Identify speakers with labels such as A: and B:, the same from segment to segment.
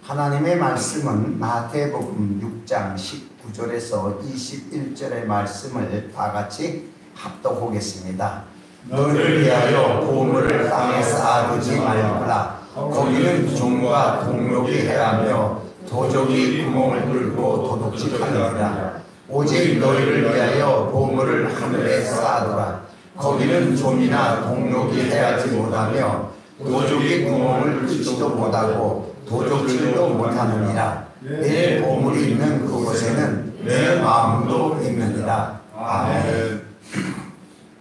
A: 하나님의 말씀은 마태복음 6장 19절에서 21절의 말씀을 다 같이 합독하겠습니다. 너를 위하여 보물을 땅에 쌓아두지 말라. 거기는 종과 동록이 해하며 도적이 구멍을 뚫고 도둑질하느니라. 오직 너희를 위하여 보물을 하늘에 쌓아두라. 거기는 좀이나 동록이 해하지 못하며 도적이 구멍을 뚫지도 못하고 도적질도 못하느니라. 내 보물이 있는 그곳에는 내 마음도 있느니라. 아멘.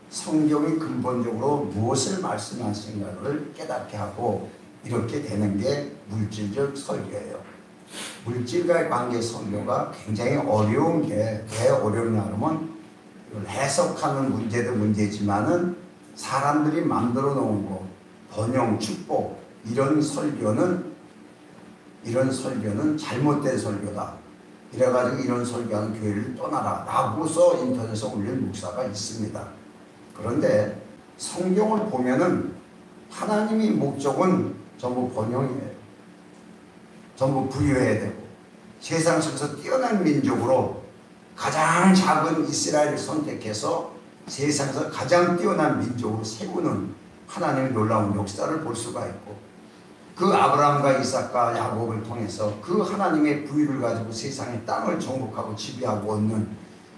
A: 성경이 근본적으로 무엇을 말씀하신가를 깨닫게 하고 이렇게 되는 게 물질적 설교예요. 물질과의 관계 설교가 굉장히 어려운 게 왜 어렵냐 하면 해석하는 문제도 문제지만은 사람들이 만들어 놓은 거 번영, 축복 이런 설교는 잘못된 설교다. 이래가지고 이런 설교하는 교회를 떠나라 라고서 인터넷에 올린 목사가 있습니다. 그런데 성경을 보면은 하나님의 목적은 전부 번영이에요. 전부 부유해야 되고 세상 속에서 뛰어난 민족으로 가장 작은 이스라엘을 선택해서 세상에서 가장 뛰어난 민족으로 세우는 하나님의 놀라운 역사를 볼 수가 있고, 그 아브라함과 이삭과 야곱을 통해서 그 하나님의 부유를 가지고 세상의 땅을 정복하고 지배하고 얻는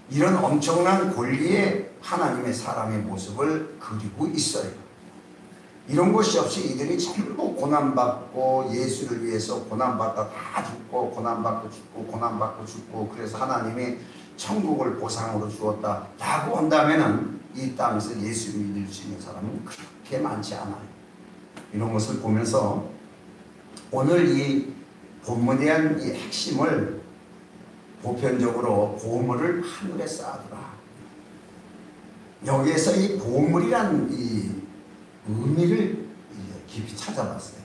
A: 이런 엄청난 권리의 하나님의 사람의 모습을 그리고 있어요. 이런 것이 없이 이들이 전부 고난받고 예수를 위해서 고난받다 다 죽고 고난받고 죽고 고난받고 죽고 그래서 하나님이 천국을 보상으로 주었다 라고 한다면 이 땅에서 예수를 믿을 수 있는 사람은 그렇게 많지 않아요. 이런 것을 보면서 오늘 이 본문에 대한 이 핵심을 보편적으로 보물을 하늘에 쌓아두라. 여기에서 이 보물이란 이 의미를 깊이 찾아봤어요.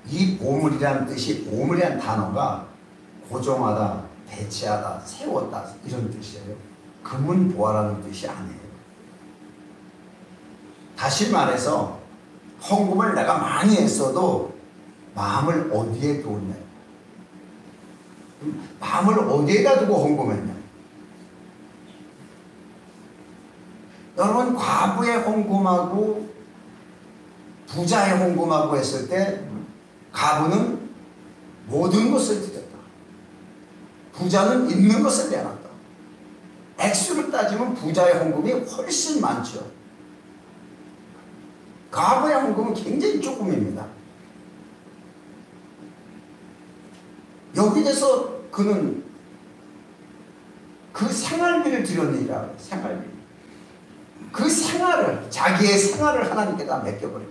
A: 이 보물이란 뜻이, 보물이란 단어가 고정하다, 배치하다, 세웠다 이런 뜻이에요. 금은보화라는 뜻이 아니에요. 다시 말해서 헌금을 내가 많이 했어도 마음을 어디에 두었냐, 마음을 어디에다 두고 헌금했냐. 여러분, 과부의 헌금하고 부자의 헌금하고 했을 때 과부는 모든 것을 드렸다. 부자는 있는 것을 내놨다. 액수를 따지면 부자의 헌금이 훨씬 많죠. 과부의 헌금은 굉장히 조금입니다. 여기에서 그는 그 생활비를 드렸느니라. 생활비. 그 생활을, 자기의 생활을 하나님께 다 맡겨버린 거예요.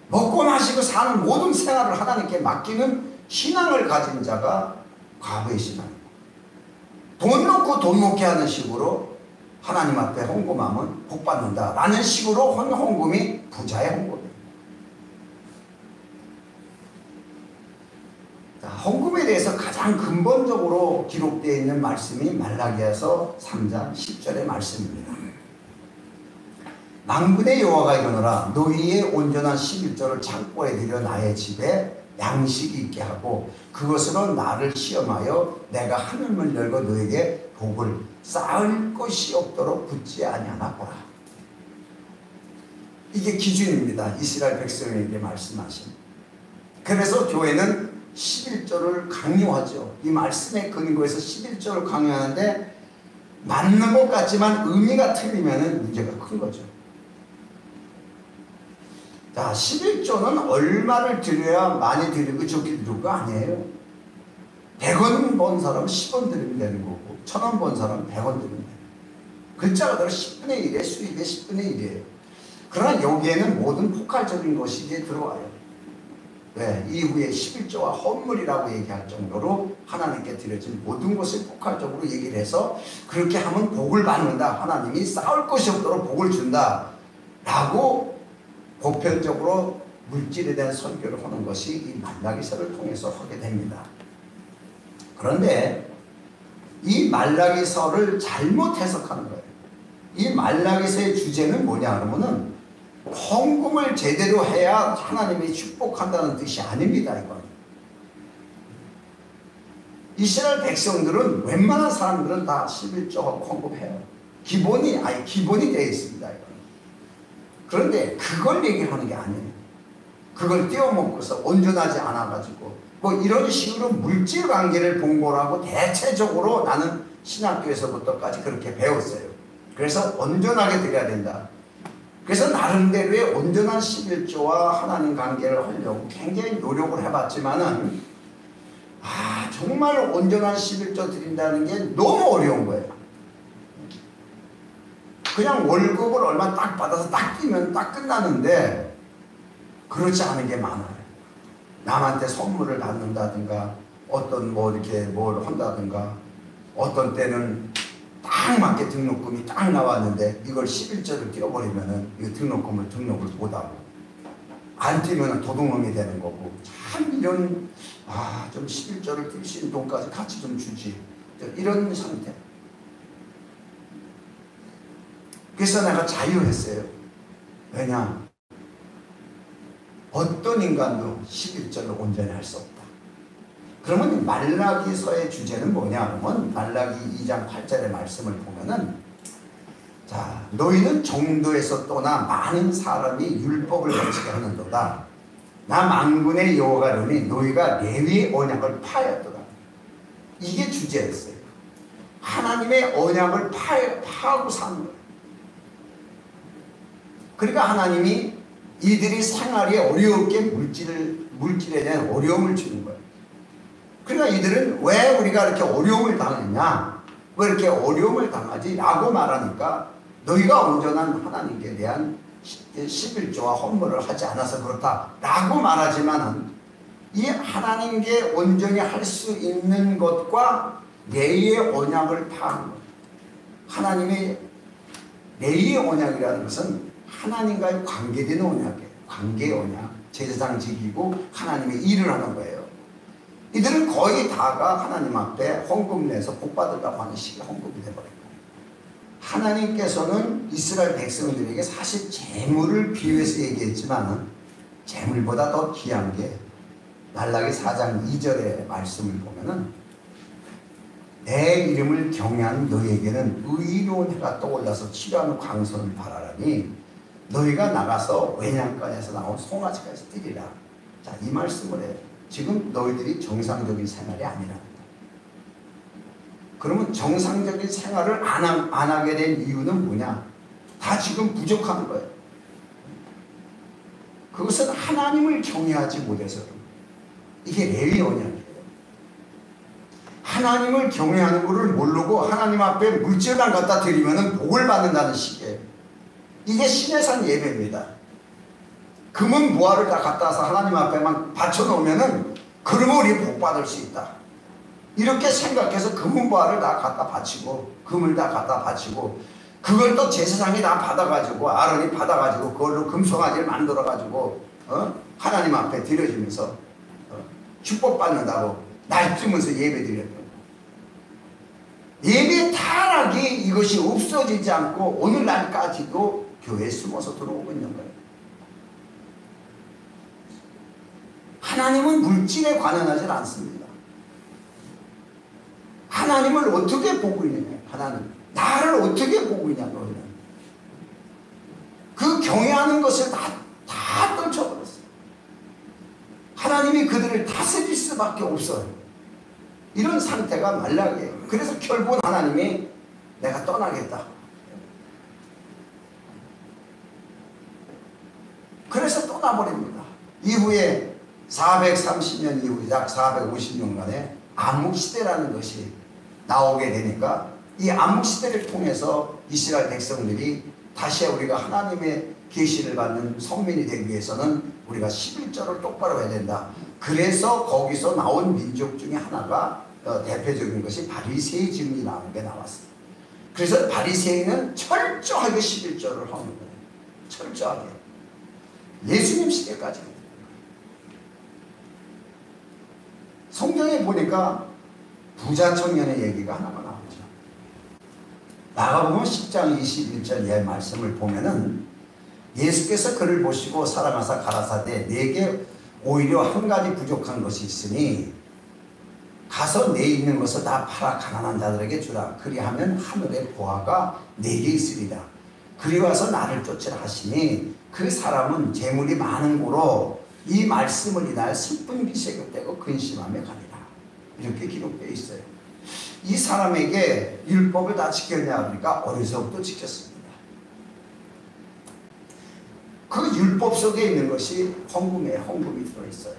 A: 먹고 마시고 사는 모든 생활을 하나님께 맡기는 신앙을 가진 자가 과부의 신앙입니다. 돈 넣고 돈 먹게 하는 식으로 하나님 앞에 헌금하면 복 받는다 라는 식으로 헌금이 부자의 헌금이에요. 자, 헌금에 대해서 가장 근본적으로 기록되어 있는 말씀이 말라기야서 3장 10절의 말씀입니다. 만군의 여호와가 이르노라. 너희의 온전한 11조를 창고에 들여 나의 집에 양식이 있게 하고 그것으로 나를 시험하여 내가 하늘문을 열고 너에게 복을 쌓을 것이 없도록 붙지 아니하나 보라. 이게 기준입니다. 이스라엘 백성에게 말씀하신. 그래서 교회는 11조를 강요하죠. 이 말씀의 근거에서 11조를 강요하는데 맞는 것 같지만 의미가 틀리면 문제가 큰 거죠. 자, 11조는 얼마를 드려야 많이 드리고 적게 드릴 거 아니에요. 100원 번 사람은 10원 드리면 되는 거고 1000원 번 사람은 100원 드리면 돼요. 글자가 들어 10분의 1에 수입의 10분의 1이에요. 그러나 여기에는 모든 포괄적인 것이 이제 들어와요. 왜? 이후에 11조와 헌물이라고 얘기할 정도로 하나님께 드려진 모든 것을 포괄적으로 얘기를 해서 그렇게 하면 복을 받는다. 하나님이 쌓을 것이 없도록 복을 준다. 라고 보편적으로 물질에 대한 설교를 하는 것이 이 말라기서를 통해서 하게 됩니다. 그런데 이 말라기서를 잘못 해석하는 거예요. 이 말라기서의 주제는 뭐냐 그러면은 헌금을 제대로 해야 하나님이 축복한다는 뜻이 아닙니다. 이건. 이스라엘 백성들은 웬만한 사람들은 다 11조 헌금해요. 기본이 되어 있습니다. 이건. 그런데 그걸 얘기하는 게 아니에요. 그걸 떼어먹고서 온전하지 않아가지고 뭐 이런 식으로 물질 관계를 본 거라고 대체적으로 나는 신학교에서부터까지 그렇게 배웠어요. 그래서 온전하게 드려야 된다. 그래서 나름대로의 온전한 11조와 하나님 관계를 하려고 굉장히 노력을 해봤지만은 정말 온전한 11조 드린다는 게 너무 어려운 거예요. 그냥 월급을 얼마 딱 받아서 딱 뛰면 딱 끝나는데 그렇지 않은 게 많아요. 남한테 선물을 받는다든가 어떤 뭐 이렇게 뭘 한다든가 어떤 때는 딱 맞게 등록금이 딱 나왔는데 이걸 11조를 띄워버리면은 이 등록을 못하고 안 띄면 도둑놈이 되는 거고 참 이런 좀 11조를 뛸 수 있는 돈까지 같이 좀 주지 이런 상태. 그래서 내가 자유했어요. 왜냐? 어떤 인간도 11조를 온전히 할 수 없다. 그러면 말라기서의 주제는 뭐냐? 그러면 말라기 2장 8절의 말씀을 보면은 자, 너희는 정도에서 떠나 많은 사람이 율법을 거치게 하는도다. 나 만군의 여호와가로니 너희가 레위의 언약을 파하였도다. 이게 주제였어요. 하나님의 언약을 파하고 사는 거예요. 그러니까 하나님이 이들이 생활이 어렵게 물질에 대한 어려움을 주는 거예요. 그러니까 이들은 왜 우리가 이렇게 어려움을 당했냐? 왜 이렇게 어려움을 당하지? 라고 말하니까 너희가 온전한 하나님께 대한 11조와 헌물을 하지 않아서 그렇다 라고 말하지만 이 하나님께 온전히 할 수 있는 것과 레위의 언약을 파하는 것. 하나님의 레위의 언약이라는 것은 하나님과의 관계된 언약이에요. 관계의 언약. 제사장 지키고 하나님의 일을 하는 거예요. 이들은 거의 다가 하나님 앞에 헌금 내서 복 받으려고 하는 식의 헌금이 되어버린 거예요. 하나님께서는 이스라엘 백성들에게 사실 재물을 비유해서 얘기했지만 재물보다 더 귀한 게 말라기 4장 2절의 말씀을 보면은 내 이름을 경외하는 너희에게는 의로운 해가 떠올라서 치료하는 광선을 바라라니 너희가 나가서 외양간에서 나온 송아지까지 뛰리라. 자, 이 말씀을 해요. 지금 너희들이 정상적인 생활이 아니랍니다. 그러면 정상적인 생활을 안 하게 된 이유는 뭐냐? 다 지금 부족한 거예요. 그것은 하나님을 경외하지 못해서 이게 레위 언약이에요. 하나님을 경외하는 것을 모르고 하나님 앞에 물질만 갖다 드리면 복을 받는다는 식이에요. 이게 신의 산 예배입니다. 금은 무화를 다 갖다 와서 하나님 앞에만 바쳐놓으면은 그러면 우리 복 받을 수 있다. 이렇게 생각해서 금은 무화를 다 갖다 바치고 금을 다 갖다 바치고 그걸 또 제사장이 다 받아가지고 아론이 받아가지고 그걸로 금송아지를 만들어가지고 하나님 앞에 드려주면서 축복받는다고 날뛰면서 예배 드렸던 거예요. 예배 타락이 이것이 없어지지 않고 오늘날까지도 교회에 숨어서 들어오고 있는 거예요. 하나님은 물질에 관여하지 않습니다. 하나님을 어떻게 보고 있느냐? 하나님 나를 어떻게 보고 있냐? 너희는 그 경외하는 것을 다 떨쳐버렸어요. 하나님이 그들을 다스릴 수밖에 없어요. 이런 상태가 말라기예요. 그래서 결국은 하나님이 내가 떠나겠다. 그래서 떠나버립니다. 이후에 430년 이후 약 450년간의 암묵시대라는 것이 나오게 되니까 이 암묵시대를 통해서 이스라엘 백성들이 다시 우리가 하나님의 계시를 받는 성민이 되기 위해서는 우리가 11조를 똑바로 해야 된다. 그래서 거기서 나온 민족 중에 하나가 대표적인 것이 바리새인 증이라는 게 나왔어요. 그래서 바리새인은 철저하게 11조를 하는 거예요. 철저하게. 예수님 시대까지. 성경에 보니까 부자 청년의 얘기가 하나가 나오죠. 마가복음 10장 21절의 말씀을 보면은 예수께서 그를 보시고 사랑하사 가라사대 내게 오히려 한 가지 부족한 것이 있으니 가서 내 있는 것을 다 팔아 가난한 자들에게 주라. 그리하면 하늘의 보화가 내게 있으리라. 그리 와서 나를 쫓으라 하시니 그 사람은 재물이 많은 고로 이 말씀을 인하여 슬픈 기색을 떼고 근심하며 가니라. 이렇게 기록되어 있어요. 이 사람에게 율법을 다 지켰냐 그러니까 어려서부터 지켰습니다. 그 율법 속에 있는 것이 헌금이에요. 헌금이 들어있어요.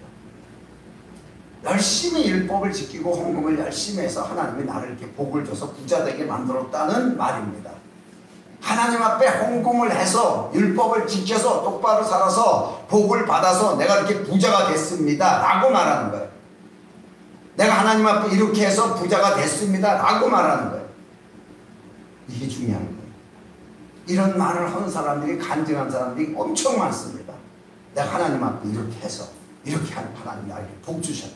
A: 열심히 율법을 지키고 헌금을 열심히 해서 하나님이 나를 이렇게 복을 줘서 부자 되게 만들었다는 말입니다. 하나님 앞에 헌금을 해서 율법을 지켜서 똑바로 살아서 복을 받아서 내가 이렇게 부자가 됐습니다 라고 말하는 거예요. 내가 하나님 앞에 이렇게 해서 부자가 됐습니다 라고 말하는 거예요. 이게 중요한 거예요. 이런 말을 하는 사람들이, 간증한 사람들이 엄청 많습니다. 내가 하나님 앞에 이렇게 해서 이렇게 하는 하나님이 나에게 복 주셨다.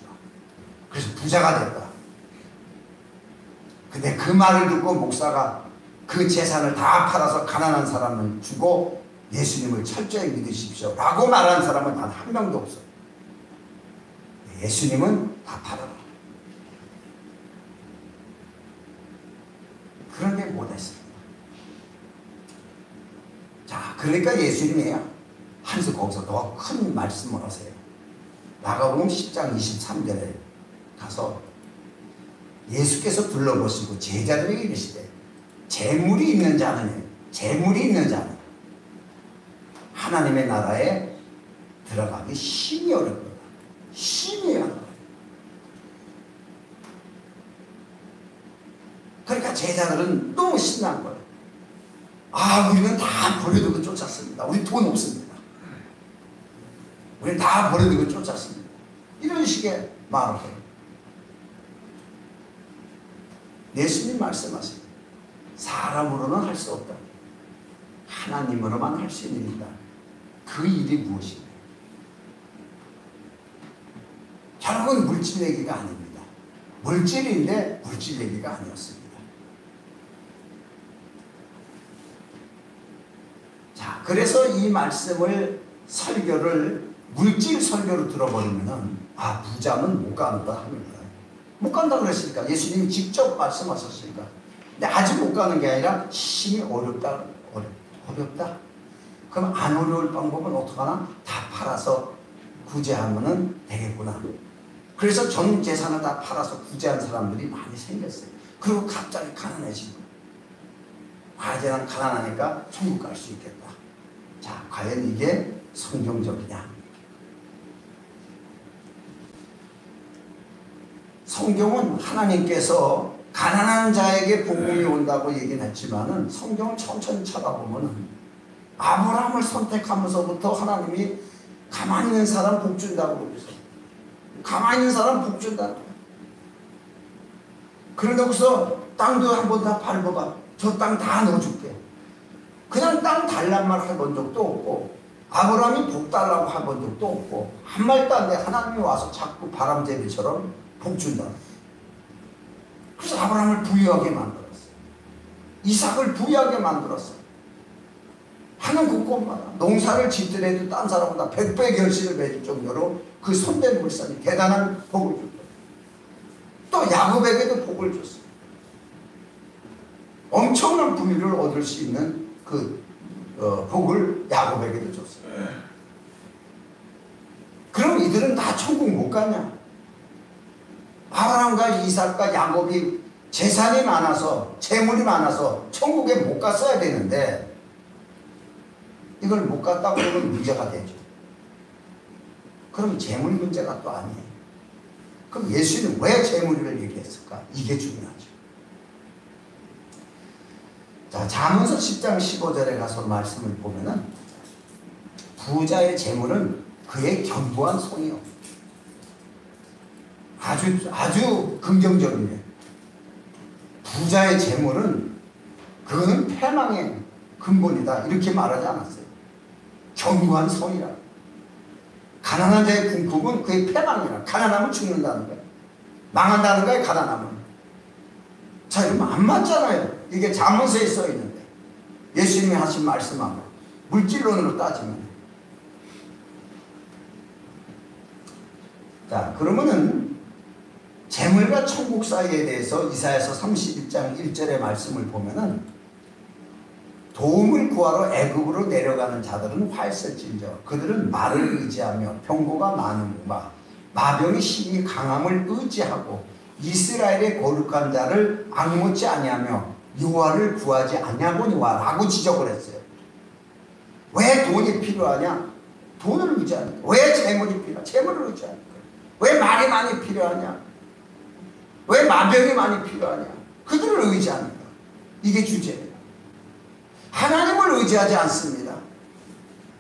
A: 그래서 부자가 됐다. 근데 그 말을 듣고 목사가 그 재산을 다 팔아서 가난한 사람을 주고 예수님을 철저히 믿으십시오 라고 말하는 사람은 단 한 명도 없어요. 예수님은 다 팔아라. 그런데 못했습니다. 자, 그러니까 예수님이 한수 거기서 더 큰 말씀을 하세요. 마가복음 10장 23절에 가서 예수께서 둘러보시고 제자들에게 이르시되 재물이 있는 자는 하나님의 나라에 들어가기 심히 어렵다. 심히 어렵다. 그러니까 제자들은 너무 신난 거예요. 아, 우리는 다 버려두고 쫓았습니다. 우리 돈 없습니다. 우리는 다 버려두고 쫓았습니다. 이런 식의 말을 해요. 예수님 말씀하세요. 사람으로는 할 수 없다. 하나님으로만 할 수 있는 일이다. 그 일이 무엇인가? 결국은 물질 얘기가 아닙니다. 물질인데 물질 얘기가 아니었습니다. 자, 그래서 이 말씀을 설교를 물질 설교로 들어버리면은 아, 부자는 못 간다 합니다. 못 간다 그랬으니까 예수님이 직접 말씀하셨으니까. 근데 아직 못 가는 게 아니라 심히 어렵다. 그럼 안 어려울 방법은 어떡하나? 다 팔아서 구제하면은 되겠구나. 그래서 전 재산을 다 팔아서 구제한 사람들이 많이 생겼어요. 그리고 갑자기 가난해지고. 아, 이제 난 가난하니까 천국 갈 수 있겠다. 자, 과연 이게 성경적이냐? 성경은 하나님께서 가난한 자에게 복음이 온다고 얘기는 했지만은 성경을 천천히 찾아보면은 아브라함을 선택하면서부터 하나님이 가만히 있는 사람 복 준다고 그러죠. 가만히 있는 사람 복 준다고. 그러고서 땅도 한번 다 밟아봐. 저 땅 다 넣어줄게. 그냥 땅 달란 말 해본 적도 없고 아브라함이 복 달라고 해본 적도 없고 한 말도 안 돼. 하나님이 와서 자꾸 바람제비처럼 복 준다. 그래서 아브라함을 부유하게 만들었어요. 이삭을 부유하게 만들었어요. 하는 곳곳마다 농사를 짓더라도 딴 사람보다 100배 결실을 맺을 정도로 그 손댄 물산이 대단한 복을 줬다. 또 야곱에게도 복을 줬어요. 엄청난 부유를 얻을 수 있는 그 복을 야곱에게도 줬어요. 그럼 이들은 다 천국 못 가냐? 아브라함과 이삭과 야곱이 재산이 많아서 재물이 많아서 천국에 못 갔어야 되는데 이걸 못 갔다고 그러면 문제가 되죠. 그럼 재물 문제가 또 아니에요. 그럼 예수님은 왜 재물을 얘기했을까? 이게 중요하죠. 자, 잠언서 10장 15절에 가서 말씀을 보면은 부자의 재물은 그의 견고한 손이요. 아주 긍정적이네. 부자의 재물은 그거는 패망의 근본이다. 이렇게 말하지 않았어요. 견고한 손이라. 가난한 자의 궁핍은 그의 패망이라. 가난하면 죽는다는 거예요. 망한다는 거예요. 가난하면. 자, 이러면 안 맞잖아요. 이게 잠언서에 써 있는데 예수님이 하신 말씀하고 물질론으로 따지면. 자, 그러면은 재물과 천국 사이에 대해서 이사야서 31장 1절의 말씀을 보면은 도움을 구하러 애굽으로 내려가는 자들은 활설진저 그들은 말을 의지하며 병고가 많음과 마병이 심히 강함을 의지하고 이스라엘의 거룩한 자를 앙모치 아니하며 여호와를 구하지 아니하거니와 라고 지적을 했어요. 왜 돈이 필요하냐? 돈을 의지하는 거야. 왜 재물이 필요하냐? 재물을 의지하는 거야. 왜 말이 많이 필요하냐? 왜 마병이 많이 필요하냐? 그들을 의지하는 거야. 이게 주제예요. 하나님을 의지하지 않습니다.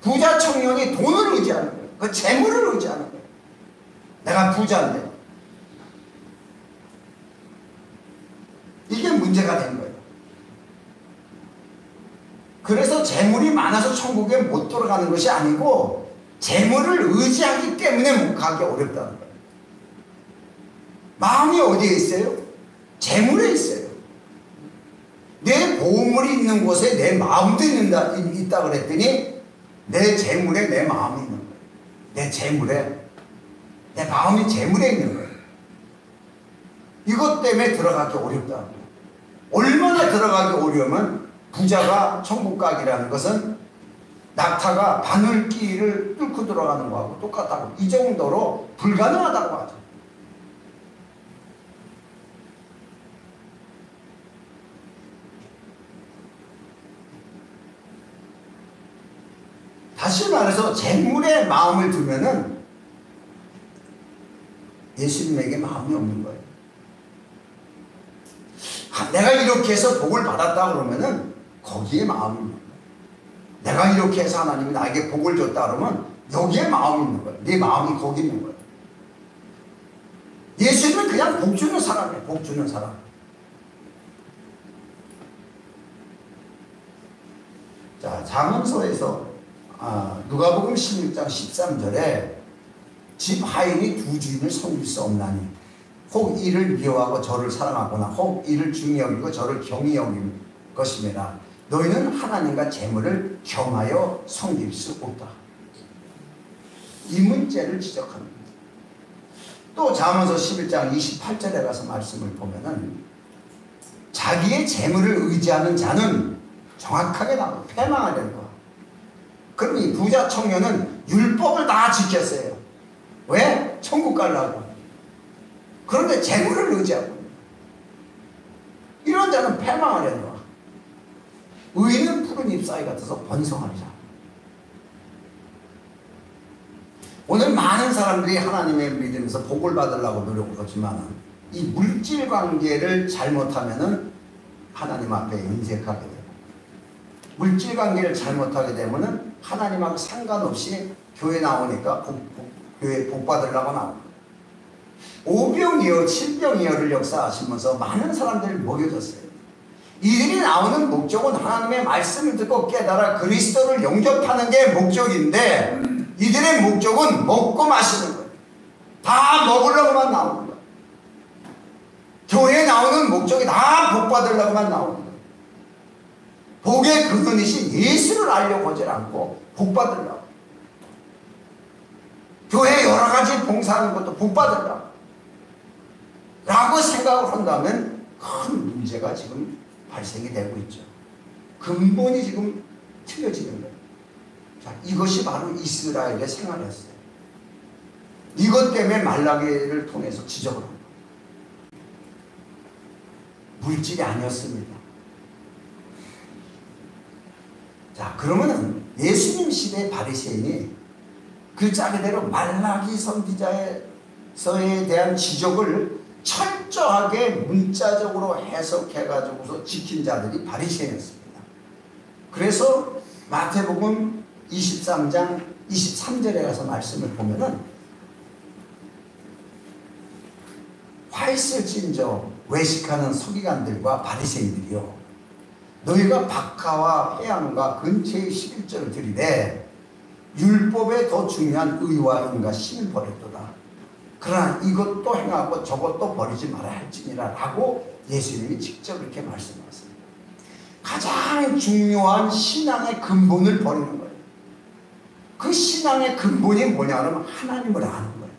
A: 부자 청년이 돈을 의지하는 거예요. 그 재물을 의지하는 거예요. 내가 부자인데. 이게 문제가 된 거예요. 그래서 재물이 많아서 천국에 못 돌아가는 것이 아니고 재물을 의지하기 때문에 못 가기 어렵다는 거예요. 마음이 어디에 있어요? 재물에 있어요. 내 보물이 있는 곳에 내 마음도 있다 그랬더니 내 재물에 내 마음이 있는 거예요. 내 재물에 내 마음이 재물에 있는 거예요. 이것 때문에 들어가기 어렵다는 거예요. 얼마나 들어가기 어려우면 부자가 천국 가기라는 것은 낙타가 바늘길을 뚫고 들어가는 거하고 똑같다고, 이 정도로 불가능하다고 하죠. 다시 말해서 재물에 마음을 두면은 예수님에게 마음이 없는 거예요. 내가 이렇게 해서 복을 받았다 그러면은 거기에 마음이 있는 거예요. 내가 이렇게 해서 하나님이 나에게 복을 줬다 그러면 여기에 마음이 있는 거예요. 네 마음이 거기 있는 거예요. 예수님은 그냥 복 주는 사람이에요. 복 주는 사람. 자, 잠언서에서 누가복음 16장 13절에 집 하인이 두 주인을 섬길 수 없나니 혹 이를 미워하고 저를 사랑하거나 혹 이를 중히 여기고 저를 경히 여길 것임이라. 너희는 하나님과 재물을 겸하여 섬길 수 없다. 이 문제를 지적합니다. 또 잠언서 11장 28절에 가서 말씀을 보면은 자기의 재물을 의지하는 자는 정확하게 나와요. 패망하려는 거. 그럼 이 부자 청년은 율법을 다 지켰어요. 왜? 천국 가려고. 그런데 재물을 의지하고 이런 자는 패망하려는 거야. 의인은 푸른 잎사귀 같아서 번성하리라. 오늘 많은 사람들이 하나님의 믿음에서 복을 받으려고 노력을 하지만 이 물질 관계를 잘못하면은 하나님 앞에 인색하게 돼요. 물질 관계를 잘못하게 되면은 하나님하고 상관없이 교회 나오니까 교회 복 받으려고 나옵니다. 오병이어, 칠병이어를 역사하시면서 많은 사람들을 먹여줬어요. 이들이 나오는 목적은 하나님의 말씀을 듣고 깨달아 그리스도를 영접하는 게 목적인데 이들의 목적은 먹고 마시는 거예요. 다 먹으려고만 나오는 거예요. 교회에 나오는 목적이 다 복 받으려고만 나오는 거예요. 복의 근원이신 예수를 알려고 하지 않고 복 받으려고. 교회에 여러 가지 봉사하는 것도 복 받으려고 라고 생각을 한다면 큰 문제가 지금 발생이 되고 있죠. 근본이 지금 틀려지는 거예요. 자, 이것이 바로 이스라엘의 생활이었어요. 이것 때문에 말라기를 통해서 지적을 합니다. 물질이 아니었습니다. 자, 그러면은 예수님 시대의 바리새인이 글자 그대로 말라기 선지자의 서에 대한 지적을 철저하게 문자적으로 해석해가지고서 지킨 자들이 바리새인이었습니다. 그래서 마태복음 23장 23절에 가서 말씀을 보면은 화있을진저 외식하는 서기관들과 바리새인들이요 너희가 박하와 회양과 근처의 11절을 드리되 율법에 더 중요한 의와 인과 신을 버렸도다. 그러나 이것도 행하고 저것도 버리지 말아야 할지니라 라고 예수님이 직접 이렇게 말씀하셨습니다. 가장 중요한 신앙의 근본을 버리는 거예요. 그 신앙의 근본이 뭐냐 그러면 하나님을 아는 거예요.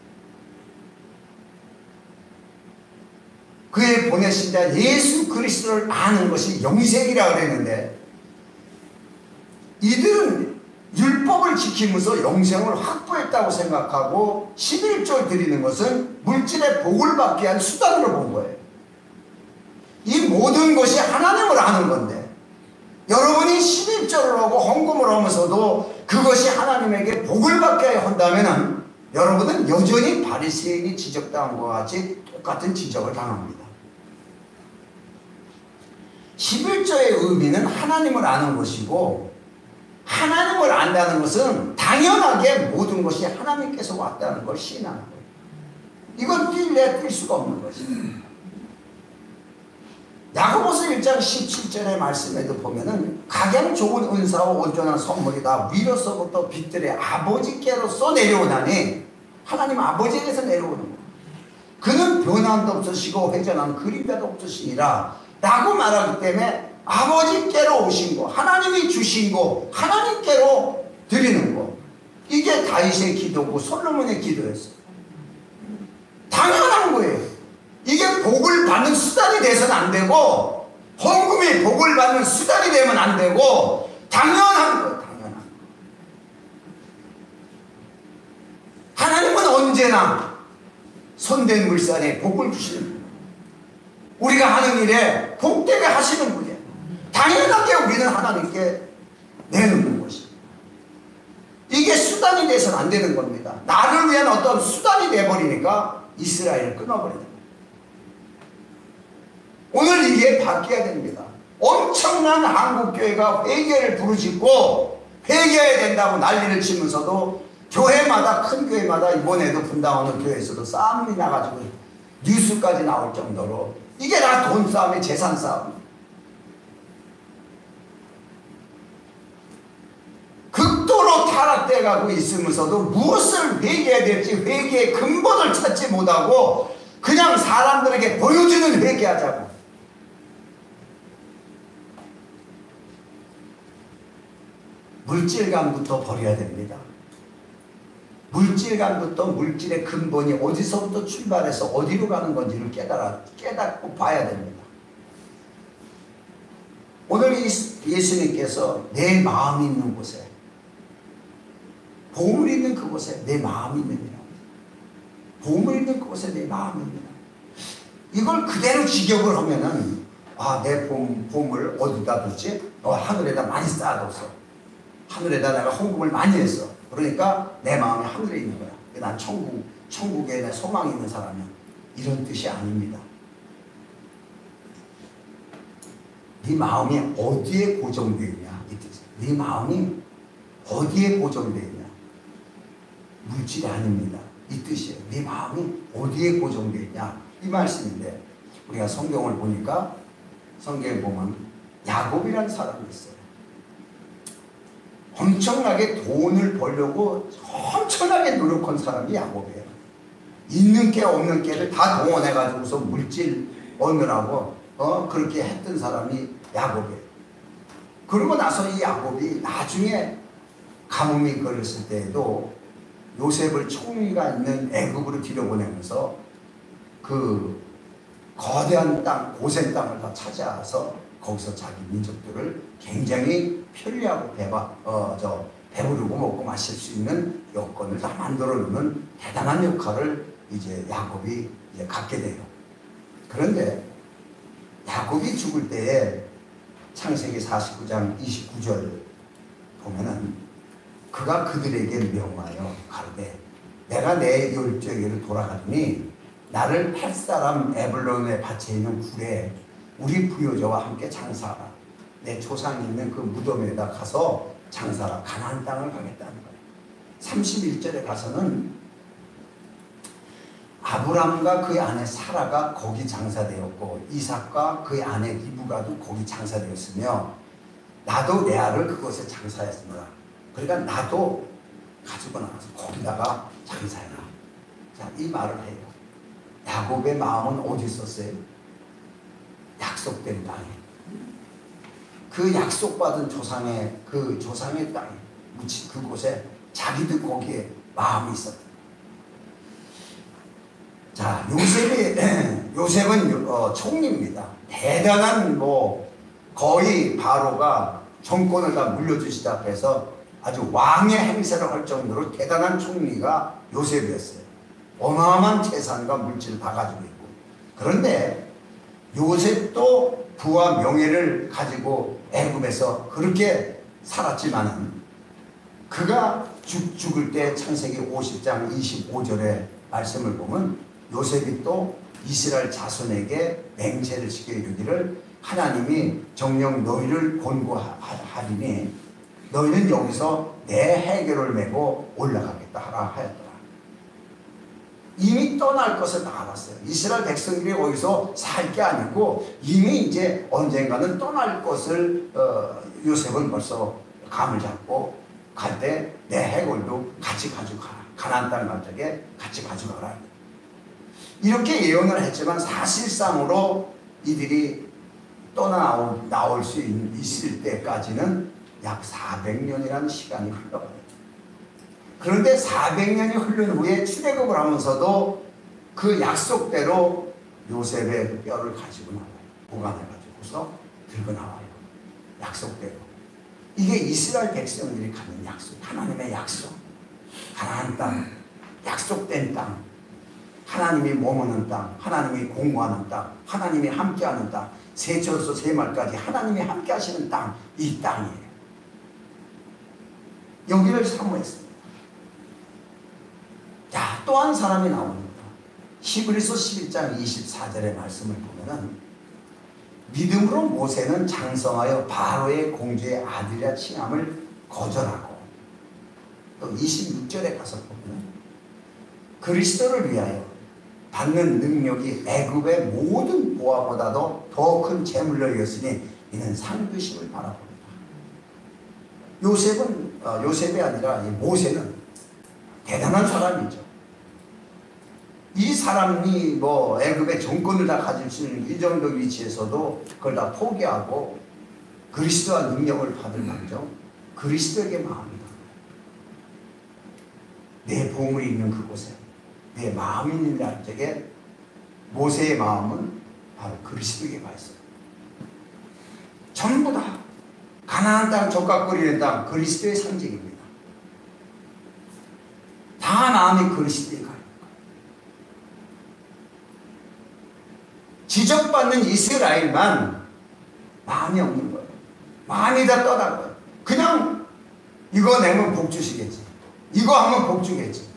A: 그의 보내신 자 예수 그리스도를 아는 것이 영생이라고 그랬는데, 이들은 율법을 지키면서 영생을 확보했다고 생각하고 11조 드리는 것은 물질의 복을 받기 위한 수단으로 본 거예요. 이 모든 것이 하나님을 아는 건데, 여러분이 11조를 하고 헌금을 하면서도 그것이 하나님에게 복을 받게 한다면 여러분은 여전히 바리새인이 지적당한 것과 같이 똑같은 지적을 당합니다. 11조의 의미는 하나님을 아는 것이고, 하나님을 안다는 것은 당연하게 모든 것이 하나님께서 왔다는 걸 시인하는 거예요. 이건 뛸래야 뛸 수가 없는 것입니다. 야고보서 1장 17절의 말씀에도 보면은 가장 좋은 은사와 온전한 선물이 다 위로서부터 빛들의 아버지께로서 내려오나니, 하나님 아버지에게서 내려오는 거예요. 그는 변함도 없으시고 회전한 그림자도 없으시니라 라고 말하기 때문에 아버지께로 오신 거, 하나님이 주신 거, 하나님께로 드리는 거, 이게 다윗의 기도고 솔로몬의 기도였어요. 당연한 거예요. 이게 복을 받는 수단이 돼서는 안 되고, 헌금이 복을 받는 수단이 되면 안 되고, 당연한 거예요. 당연한 거. 하나님은 언제나 손댄 물살에 복을 주시는 거예요. 우리가 하는 일에 복되게 하시는 분이에요. 당연하게 우리는 하나님께 내놓는 것입니다. 이게 수단이 돼서는 안 되는 겁니다. 나를 위한 어떤 수단이 돼버리니까 이스라엘을 끊어버립니다. 오늘 이게 바뀌어야 됩니다. 엄청난 한국교회가 회개를 부르짖고 회개해야 된다고 난리를 치면서도 교회마다, 큰 교회마다, 이번에도 분당하는 교회에서도 싸움이 나가지고 뉴스까지 나올 정도로 이게 다 돈 싸움이 재산 싸움. 극도로 타락돼 가고 있으면서도 무엇을 회개해야 될지 회개의 근본을 찾지 못하고 그냥 사람들에게 보여주는 회개하자고. 물질감부터 버려야 됩니다. 물질감부터, 물질의 근본이 어디서부터 출발해서 어디로 가는 건지를 깨닫고 봐야 됩니다. 오늘 예수님께서 내 마음이 있는 곳에, 보물 있는 그곳에 내 마음이 있느니라. 보물 있는 그곳에 내 마음이 있느니라. 이걸 그대로 직역을 하면은, 아, 내 보물 어디다 뒀지? 하늘에다 많이 쌓아뒀어. 하늘에다 내가 헌금을 많이 했어. 그러니까 내 마음이 하늘에 있는 거야. 난 천국에 내 소망이 있는 사람이야. 이런 뜻이 아닙니다. 네 마음이 어디에 고정되어 있냐, 이 뜻이야. 네 마음이 어디에 고정되어 있냐. 물질이 아닙니다. 이 뜻이에요. 네 마음이 어디에 고정되어 있냐, 이 말씀인데, 우리가 성경을 보니까, 성경에 보면 야곱이라는 사람이 있어요. 엄청나게 돈을 벌려고 엄청나게 노력한 사람이 야곱이에요. 있는 게 없는 게를 다 동원해가지고서 물질 얻느라고 그렇게 했던 사람이 야곱이에요. 그러고 나서 이 야곱이 나중에 가뭄이 걸렸을 때에도 요셉을 총리가 있는 애굽으로 들여보내면서 그 거대한 땅, 고센 땅을 다 찾아와서 거기서 자기 민족들을 굉장히 편리하고 배부르고 먹고 마실 수 있는 여건을 다 만들어 놓는 대단한 역할을 이제 야곱이 이제 갖게 돼요. 그런데 야곱이 죽을 때에 창세기 49장 29절 보면은, 그가 그들에게 명하여 가르되 내가 내 열조에게로 돌아가니 나를 할 사람 에블론의 밭에 있는 굴에 우리 부효자와 함께 장사하라. 내 조상이 있는 그 무덤에다 가서 장사하라. 가나안 땅을 가겠다는 거예요. 31절에 가서는 아브람과 그의 아내 사라가 거기 장사되었고 이삭과 그의 아내 리브가도 거기 장사되었으며 나도 레아를 그곳에 장사했습니다. 그러니까 나도 가지고 나가서 거기다가 장사해라. 자, 이 말을 해요. 야곱의 마음은 어디 있었어요? 약속된 땅에, 그 약속받은 조상의 땅에 묻힌 그곳에 자기도 거기에 마음이 있었다. 자, 요셉은 총리입니다. 대단한 거의 바로가 정권을 다 물려주시다 해서 아주 왕의 행세를 할 정도로 대단한 총리가 요셉이었어요. 어마어마한 재산과 물질을 다 가지고 있고. 그런데 요셉도 부와 명예를 가지고 애굽에서 그렇게 살았지만은 그가 죽을 때 창세기 50장 25절의 말씀을 보면 요셉이 또 이스라엘 자손에게 맹세를 시켜 이르기를 하나님이 정녕 너희를 권고하리니 너희는 여기서 내 해결을 메고 올라가겠다 하라 하였더라. 이미 떠날 것을 다 알았어요. 이스라엘 백성들이 거기서 살 게 아니고 이미 이제 언젠가는 떠날 것을 요셉은 벌써 감을 잡고 갈 때 내 해골도 같이 가져가라. 가나안 땅 갈 적에 같이 가져가라. 이렇게 예언을 했지만 사실상으로 이들이 나올 수 있을 때까지는 약 400년이라는 시간이 흘러가요. 그런데 400년이 흐른 후에 출애굽을 하면서도 그 약속대로 요셉의 그 뼈를 가지고 나와요. 보관해가지고서 들고 나와요. 약속대로. 이게 이스라엘 백성들이 갖는 약속, 하나님의 약속. 가나안 땅, 약속된 땅, 하나님이 머무는 땅, 하나님이 공부하는 땅, 하나님이 함께하는 땅, 새초에서 새말까지 하나님이 함께하시는 땅, 이 땅이에요. 여기를 사모했습니다. 자, 또 한 사람이 나옵니다. 히브리서 11장 24절의 말씀을 보면은 믿음으로 모세는 장성하여 바로의 공주의 아들이라 칭함을 거절하고, 또 26절에 가서 보면 그리스도를 위하여 받는 능력이 애굽의 모든 보화보다도 더 큰 재물로 여겼으니 이는 상주심을 바라봅니다. 요셉이 아니라 모세는 대단한 사람이죠. 이 사람이 애굽의 정권을 다 가질 수 있는 이 정도 위치에서도 그걸 다 포기하고 그리스도와 능력을 받을 망정 그리스도에게 마음이 가요. 내 보물이 있는 그곳에 내 마음이 있는 날적에 모세의 마음은 바로 그리스도에게 가 있어요. 전부 다 가나안 땅, 족각거리는 땅, 그리스도의 상징입니다. 다 마음이 그리스도에 가요. 지적받는 이스라엘만 마음이 없는 거예요. 마음이 다 떠나고요. 그냥 이거 내면 복 주시겠지, 이거 하면 복 주겠지.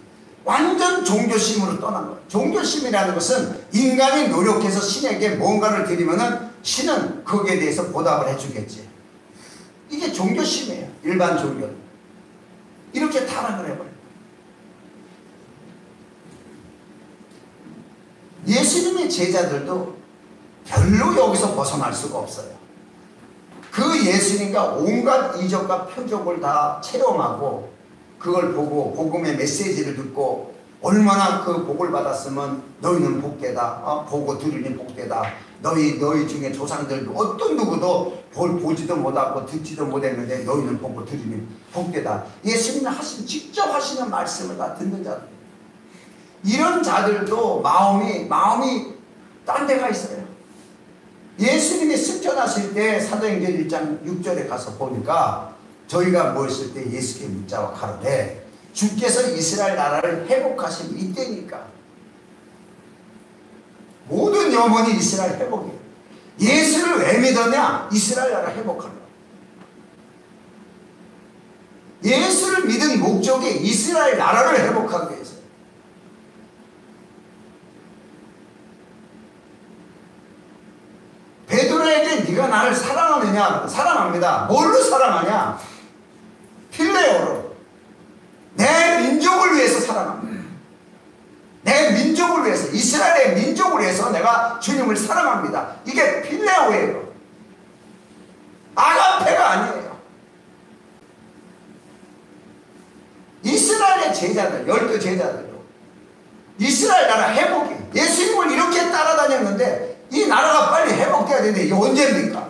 A: 완전 종교심으로 떠난 거예요. 종교심이라는 것은 인간이 노력해서 신에게 뭔가를 드리면은 신은 거기에 대해서 보답을 해주겠지. 이게 종교심이에요. 일반 종교. 이렇게 타락을 해버려요. 예수님의 제자들도 별로 여기서 벗어날 수가 없어요. 그 예수님과 온갖 이적과 표적을 다 체험하고 그걸 보고 복음의 메시지를 듣고 얼마나 그 복을 받았으면 너희는 복되다. 보고 들으니 복되다. 너희 중에 조상들도 어떤 누구도 보지도 못하고 듣지도 못했는데 너희는 보고 들으니 복되다. 예수님이 직접 하시는 말씀을 다 듣는 자들. 이런 자들도 마음이 딴 데가 있어요. 예수님이 승천하실 때 사도행전 1장 6절에 가서 보니까 저희가 모였을 때 예수께 묻자와 가로되 주께서 이스라엘 나라를 회복하신 이때니까. 모든 염원이 이스라엘 회복이에요. 예수를 왜 믿었냐? 이스라엘 나라 회복하려고. 예수를 믿은 목적이 이스라엘 나라를 회복하기 위해서요. 베드로에게 네가 나를 사랑하느냐? 사랑합니다. 뭘로 사랑하냐? 필레오로. 내 민족을 위해서 사랑합니다. 내 민족을 위해서, 이스라엘의 민족을 위해서 내가 주님을 사랑합니다. 이게 필레오예요. 아가페가 아니에요. 이스라엘의 제자들, 12 제자들도 이스라엘 나라 회복이, 예수님을 이렇게 따라다녔는데 이 나라가 빨리 회복돼야 되는데 이게 언제입니까?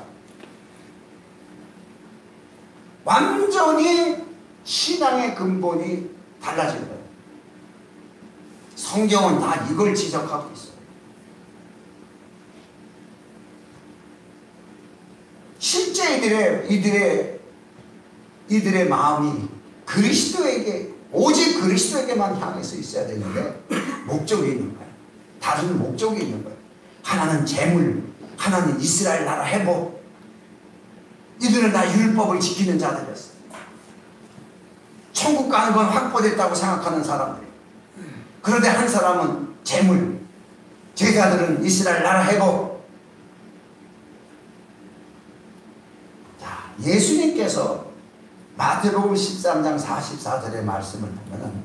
A: 완전히 신앙의 근본이 달라진 거예요. 성경은 다 이걸 지적하고 있어요. 실제 이들의 마음이 그리스도에게, 오직 그리스도에게만 향해서 있어야 되는데 목적이 있는 거예요. 다른 목적이 있는 거예요. 하나는 재물, 하나는 이스라엘 나라 회복. 이들은 다 율법을 지키는 자들이었어요. 천국 가는 건 확보됐다고 생각하는 사람들이에요. 그런데 한 사람은 재물, 제자들은 이스라엘 나라 회복. 자, 예수님께서 마태복음 13장 44절의 말씀을 보면은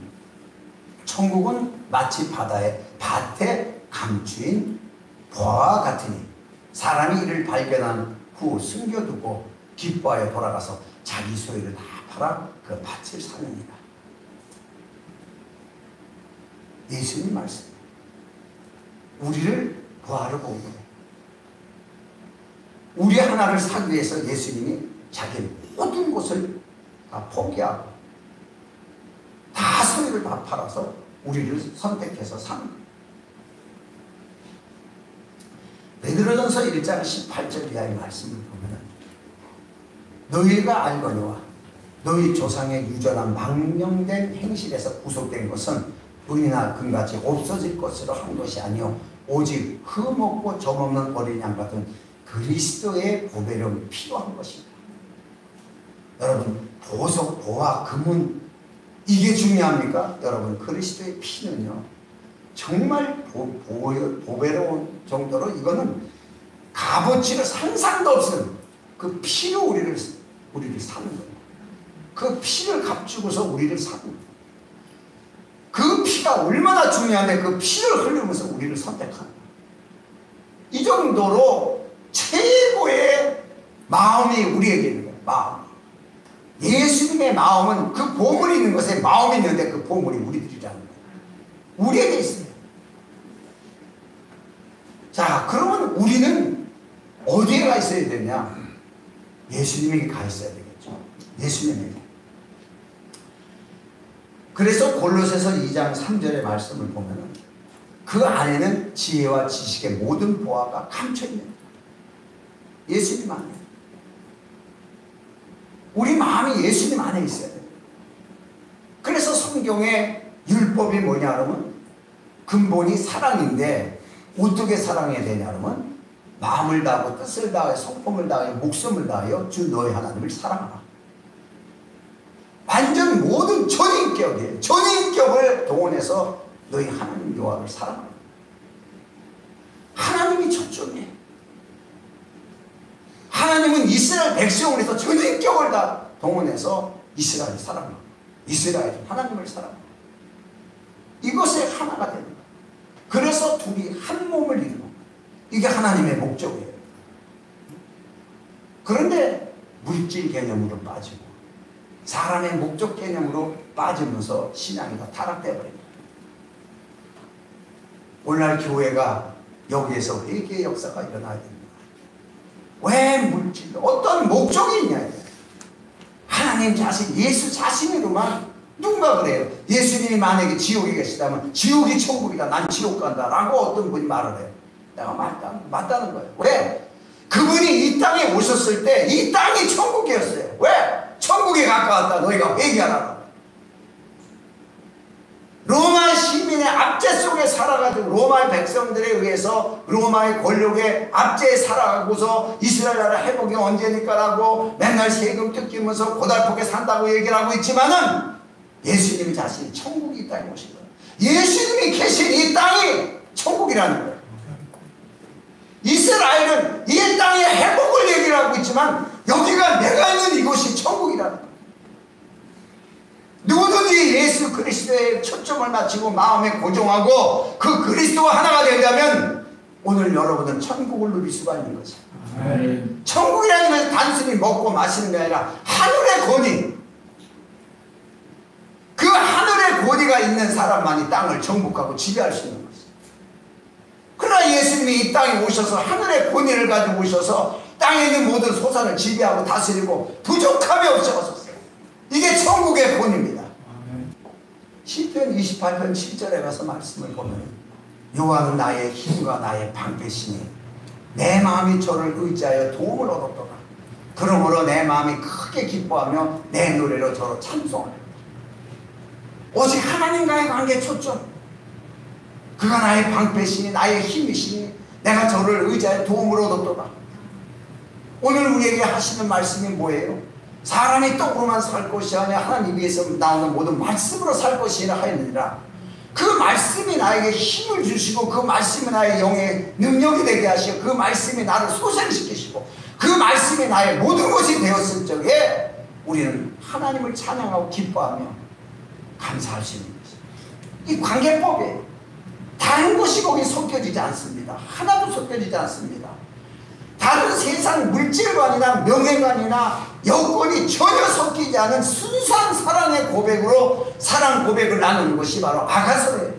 A: 천국은 마치 밭에 감추인 보화와 같으니 사람이 이를 발견한 후 숨겨두고 기뻐하여 돌아가서 자기 소유를 다 팔아 그 밭을 사느니라. 예수님 말씀. 우리를 보화로 본 거예요. 우리 하나를 사기 위해서 예수님이 자기 모든 것을 다 포기하고 다 소유를 다 팔아서 우리를 선택해서 사는 거예요. 베드로전서 1장 18절 이하의 말씀을 보면 너희가 알거니와 너희 조상의 유전한 망령된 행실에서 구속된 것은 은이나 금같이 없어질 것으로 한 것이 아니요 오직 흠없고 점없는 어린 양 같은 그리스도의 보배력이 필요한 것입니다. 여러분, 보석, 보화, 금은 이게 중요합니까? 여러분, 그리스도의 피는요 정말 보배로운 정도로 이거는 값어치로 상상도 없는 그 피로 우리를 사는 거예요. 그 피를 값주고서 우리를 사는 거예요. 그 피가 얼마나 중요한데 그 피를 흘리면서 우리를 선택하는 거예요. 이 정도로 최고의 마음이 우리에게 있는 거예요. 마음. 예수님의 마음은 그 보물이 있는 것에 마음이 있는데 그 보물이 우리들이라는 거예요. 우리에게 있어요. 자, 그러면 우리는 어디에 가 있어야 되냐? 예수님에게 가 있어야 되겠죠. 예수님에게. 그래서 골로새서 2장 3절의 말씀을 보면 그 안에는 지혜와 지식의 모든 보화가 감춰있는 예수님 안에. 우리 마음이 예수님 안에 있어야 돼요. 그래서 성경의 율법이 뭐냐 그러면 근본이 사랑인데 어떻게 사랑해야 되냐 그러면 마음을 다하고 뜻을 다하여 성품을 다하여 목숨을 다하여 주 너의 하나님을 사랑하라. 완전 모든 전인격이에요. 전인격을 동원해서 너희 하나님 여호와를 사랑하라. 하나님이 초점이에요. 하나님은 이스라엘 백성을 해서 전인격을 다 동원해서 이스라엘을 사랑하라. 이스라엘 하나님을 사랑하라. 이것에 하나가 되는 거예요. 그래서 둘이 한 몸을 이루는 거예요. 이게 하나님의 목적이에요. 그런데 물질 개념으로 빠지고 사람의 목적 개념으로 빠지면서 신앙이 다 타락되어 버립니다. 오늘날 교회가 여기에서 회개의 역사가 일어나야 됩니다. 왜 물질, 어떤 목적이 있냐. 하나님 자신, 예수 자신으로만. 누군가 그래요. 예수님이 만약에 지옥에 계시다면 지옥이 천국이다, 난 지옥 간다 라고 어떤 분이 말을 해요. 내가 맞다는 거예요. 왜? 그분이 이 땅에 오셨을 때 이 땅이 천국이었어요. 왜? 천국에 가까웠다. 너희가 회개하라. 로마 시민의 압제 속에 살아가지고 로마의 백성들에 의해서 로마의 권력의 압제에 살아가고서 이스라엘 나라 회복이 언제니까 라고 맨날 세금 뜯기면서 고달프게 산다고 얘기를 하고 있지만은 예수님이 자신이 천국이 이 땅에 오신 거예요. 예수님이 계신 이 땅이 천국이라는 거예요. 이스라엘은 이 땅의 회복을 얘기를 하고 있지만 여기가 내가 있는 이곳이 천국이라는 거예요. 누구든지 예수 그리스도에 초점을 맞추고 마음에 고정하고 그 그리스도와 하나가 되려면 오늘 여러분은 천국을 누릴 수가 있는 거죠. 천국이라는 것은 단순히 먹고 마시는 게 아니라 하늘의 권위, 그 하늘의 권위가 있는 사람만이 땅을 정복하고 지배할 수 있는 것이죠. 그러나 예수님이 이 땅에 오셔서 하늘의 권위를 가지고 오셔서 땅에 있는 모든 소산을 지배하고 다스리고 부족함이 없이 하셨어요. 이게 천국의 본입니다. 시편 28편 7절에 가서 말씀을 보면 여호와는 나의 힘과 나의 방패시니 내 마음이 저를 의지하여 도움을 얻었도다. 그러므로 내 마음이 크게 기뻐하며 내 노래로 저로 찬송하리라. 오직 하나님과의 관계에 초점. 그가 나의 방패시니 나의 힘이시니 내가 저를 의지하여 도움을 얻었도다. 오늘 우리에게 하시는 말씀이 뭐예요? 사람이 떡으로만 살 것이 아니라 하나님 위에서 나오는 모든 말씀으로 살 것이라 하였느니라. 그 말씀이 나에게 힘을 주시고 그 말씀이 나의 영의 능력이 되게 하시고 그 말씀이 나를 소생시키시고 그 말씀이 나의 모든 것이 되었을 적에 우리는 하나님을 찬양하고 기뻐하며 감사할 수 있는 것입니다. 이 관계법이에요. 다른 것이 거기 섞여지지 않습니다. 하나도 섞여지지 않습니다. 다른 세상 물질관이나 명예관이나 여건이 전혀 섞이지 않은 순수한 사랑의 고백으로 사랑 고백을 나누는 것이 바로 아가서예요.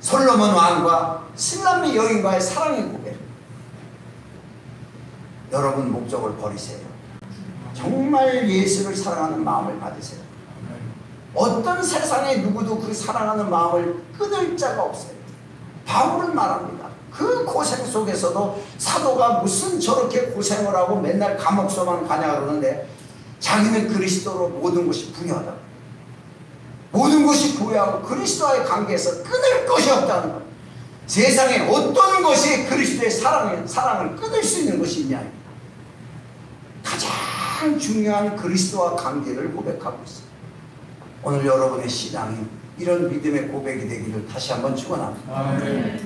A: 솔로몬 왕과 신남미 여인과의 사랑의 고백. 여러분 목적을 버리세요. 정말 예수를 사랑하는 마음을 가지세요. 어떤 세상에 누구도 그 사랑하는 마음을 끊을 자가 없어요. 바울은 말합니다. 그 고생 속에서도 사도가 무슨 저렇게 고생을 하고 맨날 감옥서만 가냐 그러는데 자기는 그리스도로 모든 것이 부유하다. 모든 것이 부유하고 그리스도와의 관계에서 끊을 것이 없다는 것. 세상에 어떤 것이 그리스도의 사랑을 끊을 수 있는 것이 있냐. 가장 중요한 그리스도와 관계를 고백하고 있습니다. 오늘 여러분의 신앙이 이런 믿음의 고백이 되기를 다시 한번 축원합니다.